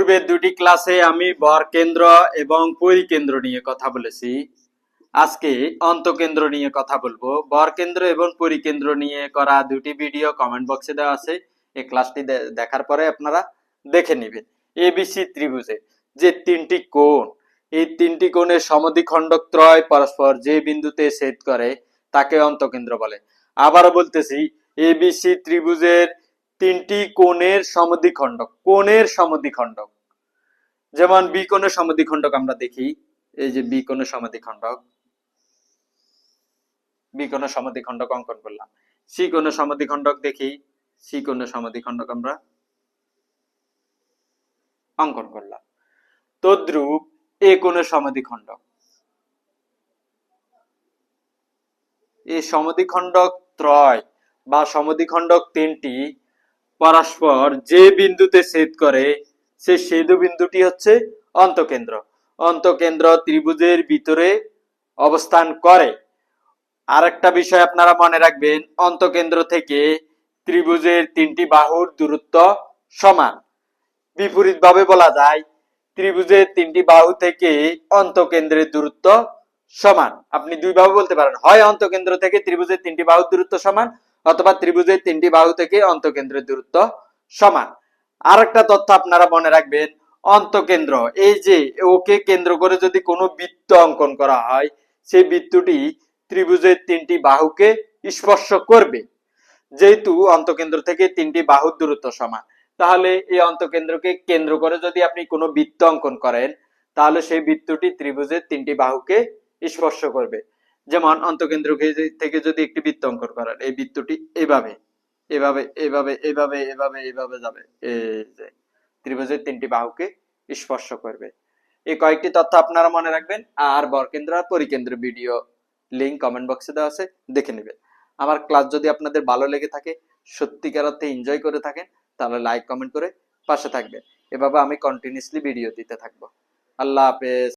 পূর্বের দুটি ক্লাসে আমি বরকেন্দ্র এবং পরিকেন্দ্র নিয়ে কথা বলেছি। আজকে অন্তকেন্দ্র নিয়ে কথা বলবো। বরকেন্দ্র এবং পরিকেন্দ্র নিয়ে করা দুটি ভিডিও কমেন্ট বক্সে দেওয়া আছে। এই ক্লাসটি দেখার পরে আপনারা দেখে নেবেন। এবিসি ত্রিভুজে যে তিনটি কোণ, এই তিনটি কোণের সমদ্বিখণ্ডক ত্রয় পরস্পর যে বিন্দুতে ছেদ করে তাকে অন্তকেন্দ্র বলে। আবারও বলতেছি, এবিসি ত্রিভুজের তিনটি কোণের সমদ্বিখণ্ডক, কোণের সমদ্বিখণ্ডক, যেমন বি কোণের সমদ্বিখণ্ডক আমরা দেখি। এই যে বি কোণের সমদ্বিখণ্ডক, বি কোণের সমদ্বিখণ্ডক অঙ্কন করলাম। সি কোণের সমদ্বিখণ্ডক দেখি, সি কোণের সমদ্বিখণ্ডক আমরা অঙ্কন করলাম। তদ্রূপ এ কোণের সমদ্বিখণ্ডক, এই সমদ্বিখণ্ডক ত্রয় বা সমদ্বিখণ্ডক তিনটি পরস্পর যে বিন্দুতে ছেদ করে সে ছেদ বিন্দুটি হচ্ছে অন্তকেন্দ্র। অন্তকেন্দ্র ত্রিভুজের ভিতরে অবস্থান করে। আরেকটা বিষয় আপনারা মনে রাখবেন, অন্তকেন্দ্র থেকে ত্রিভুজের তিনটি বাহুর দূরত্ব সমান। বিপরীতভাবে বলা যায়, ত্রিভুজের তিনটি বাহু থেকে অন্তকেন্দ্রের দূরত্ব সমান। আপনি দুইভাবে বলতে পারেন, হয় অন্তকেন্দ্র থেকে ত্রিভুজের তিনটি বাহুর দূরত্ব সমান, অথবা ত্রিভুজের তিনটি বাহু থেকে অন্তকেন্দ্রের দূরত্ব সমান। আরেকটা তথ্য আপনারা মনে রাখবেন, অন্তকেন্দ্র, এই যে ওকে কেন্দ্র করে যদি কোনো বৃত্ত অঙ্কন করা হয়, সেই বৃত্তটি ত্রিভুজের তিনটি বাহুকে স্পর্শ করবে। যেহেতু অন্তকেন্দ্র থেকে তিনটি বাহুর দূরত্ব সমান, তাহলে এই অন্তকেন্দ্রকে কেন্দ্র করে যদি আপনি কোনো বৃত্ত অঙ্কন করেন, তাহলে সেই বৃত্তটি ত্রিভুজের তিনটি বাহুকে স্পর্শ করবে। যেমন অন্তকেন্দ্র থেকে যদি একটি বৃত্ত অঙ্কন করেন, এই বৃত্তটি এভাবে এভাবে এভাবে এভাবে এভাবে এভাবে যাবে, এই যে ত্রিভুজের তিনটি বাহুকে স্পর্শ করবে। এই কয়েকটি তথ্য আপনারা মনে রাখবেন। আর বরকেন্দ্র আর পরিকেন্দ্র ভিডিও লিংক কমেন্ট বক্সে দেওয়া আছে, দেখে নেবেন। আমার ক্লাস যদি আপনাদের ভালো লেগে থাকে, সত্যিকার অর্থে এনজয় করে থাকেন, তাহলে লাইক কমেন্ট করে পাশে থাকবেন। এভাবে আমি কন্টিনিউয়াসলি ভিডিও দিতে থাকবো। আল্লাহ হাফেজ।